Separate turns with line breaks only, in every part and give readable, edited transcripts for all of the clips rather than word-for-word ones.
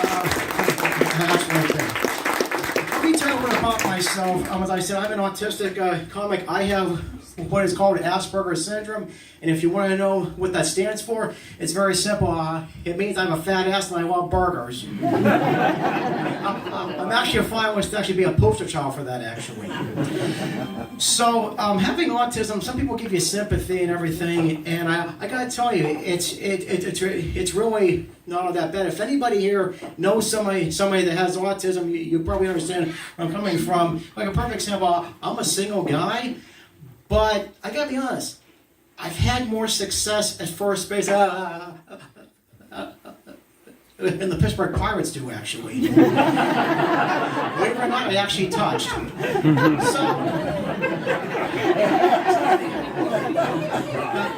That's one thing. Let me tell you a little about myself. As I said, I'm an autistic comic. I have what is called Asperger's syndrome, and if you want to know what that stands for, it's very simple. It means I'm a fat ass and I love burgers. I'm actually applying to actually be a poster child for that, actually. So, having autism, some people give you sympathy and everything, and I gotta tell you, it's really not all that bad. If anybody here knows somebody that has autism, you probably understand where I'm coming from. Like a perfect example, I'm a single guy, but I gotta be honest, I've had more success at first base than the Pittsburgh Pirates do, actually. Believe it or not, I actually touched. So,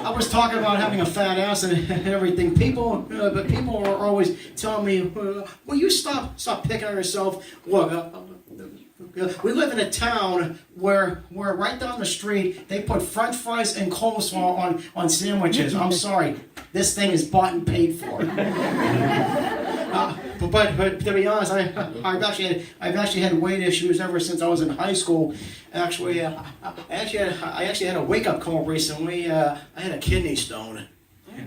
I was talking about having a fat ass and everything. People are always telling me, "Will you stop picking on yourself?" Look, we live in a town where right down the street they put French fries and coleslaw on sandwiches. I'm sorry, this thing is bought and paid for. But to be honest, I've actually had weight issues ever since I was in high school. Actually, I actually had a wake up call recently. I had a kidney stone.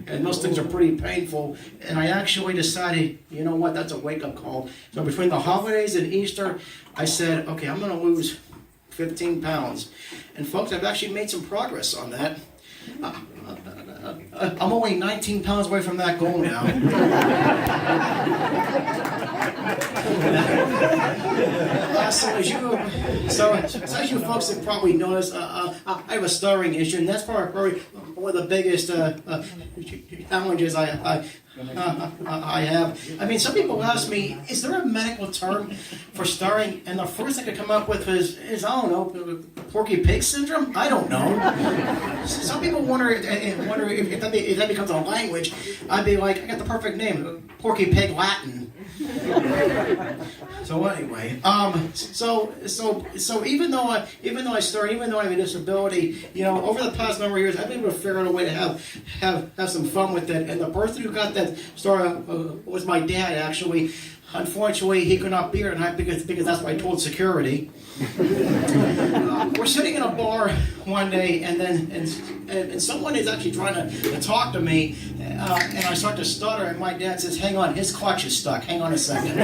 And those things are pretty painful. And I actually decided, you know what, that's a wake-up call. So between the holidays and Easter, I said, okay, I'm going to lose 15 pounds. And folks, I've actually made some progress on that. I'm only 19 pounds away from that goal now. So as you folks have probably noticed, I have a stuttering issue, and that's probably one of the biggest challenges I have. I mean, some people ask me, is there a medical term for stuttering? And the first thing I come up with is I don't know, Porky Pig syndrome? I don't know. Some people wonder if that becomes a language. I'd be like, I got the perfect name, Porky Pig Latin. So anyway, so even though I stutter, even though I have a disability, you know, over the past number of years, I've been able to figure out a way to have some fun with it. And the person who got that story was my dad, actually. Unfortunately, he could not be here tonight because that's what I told security. We're sitting in a bar one day, and someone is actually trying to talk to me, and I start to stutter, and my dad says, "Hang on, his clutch is stuck. Hang on a second."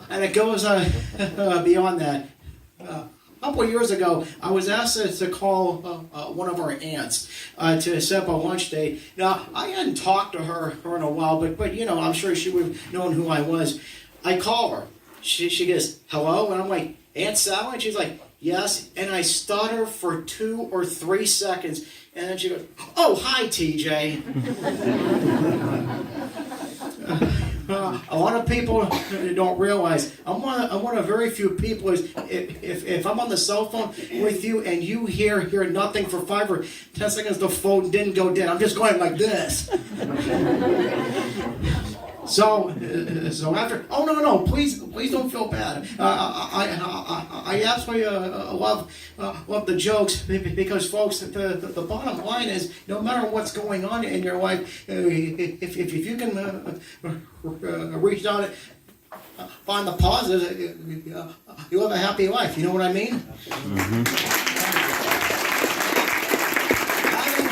And it goes beyond that. A couple of years ago, I was asked to call one of our aunts to set up a lunch date. Now, I hadn't talked to her in a while, but you know, I'm sure she would have known who I was. I call her. She goes, "Hello?" And I'm like, "Aunt Sally?" And she's like, "Yes." And I stutter for 2 or 3 seconds, and then she goes, "Oh, hi, TJ." A lot of people don't realize I'm one of very few people. If I'm on the cell phone with you and you hear nothing for 5 or 10 seconds, the phone didn't go dead. I'm just going like this. So after, oh no, please don't feel bad. I absolutely love the jokes because folks, the bottom line is no matter what's going on in your life, if you can reach out and find the positives, you live a happy life. You know what I mean? Mm-hmm.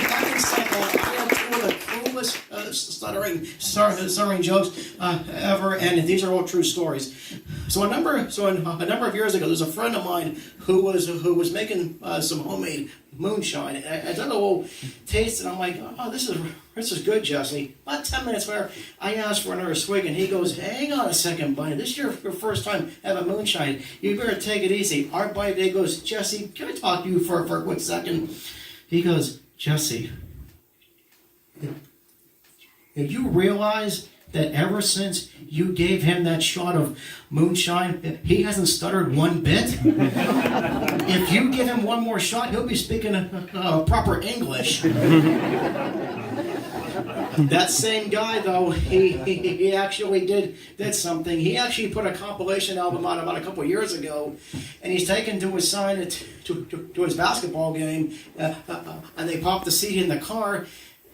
Having said that, I have two of the coolest stuttering jokes ever, and these are all true stories. So a number of years ago, there's a friend of mine who was making some homemade moonshine. I done a little taste, and I'm like, "Oh, this is good, Jesse." About 10 minutes later, I asked for another swig, and he goes, "Hang on a second, buddy. This is your first time having moonshine. You better take it easy." Our buddy today goes, "Jesse, can I talk to you for a quick second?" He goes, "Jesse, you realize that ever since you gave him that shot of moonshine, he hasn't stuttered one bit? If you give him one more shot, he'll be speaking proper English." That same guy, though, he actually did something. He actually put a compilation album out about a couple of years ago, and he's taken to his sign to his basketball game, and they popped the CD in the car.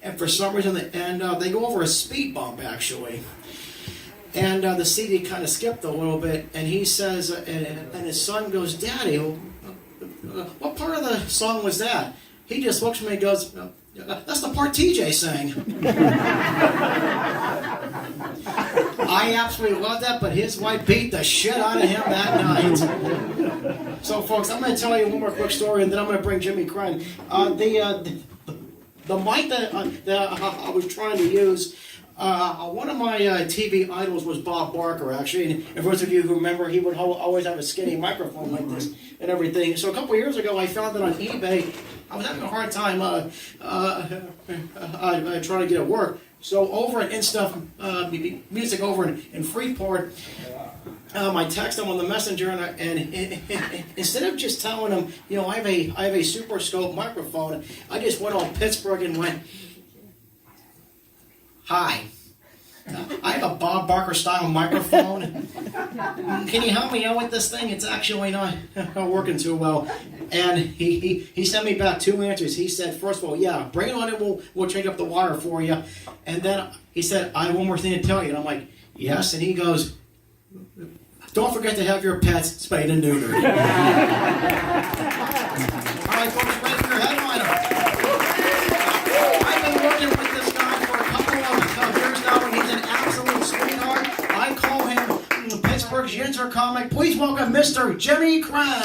and for some reason, they go over a speed bump actually. And the CD kind of skipped a little bit, and he says, and his son goes, "Daddy, what part of the song was that?" He just looks at me and goes, "That's the part TJ sang." I absolutely love that, but his wife beat the shit out of him that night. So, folks, I'm going to tell you one more quick story, and then I'm going to bring Jimmy crying. The mic that I was trying to use, one of my TV idols was Bob Barker, actually. And for those of you who remember, he would always have a skinny microphone like this and everything. So a couple of years ago, I found it on eBay. I was having a hard time trying to get it work. So over at InStuff Music over in Freeport, I text him on the messenger, and instead of just telling him, I have a Super Scope microphone, I just went on Pittsburgh and went, "Hi, I have a Bob Barker style microphone. Can you help me out with this thing? It's actually not working too well." And he sent me back two answers. He said, first of all, "Yeah, bring it on and we'll change up the wire for you." And then he said, "I have one more thing to tell you." And I'm like, "Yes." And he goes, "Don't forget to have your pets spayed and neutered." All right, folks, ready for your headliner. I've been working with this guy for a couple of years now, and he's an absolute sweetheart. I call him Pittsburgh's Yinzer comic. Please welcome Mr. Jimmy Craig.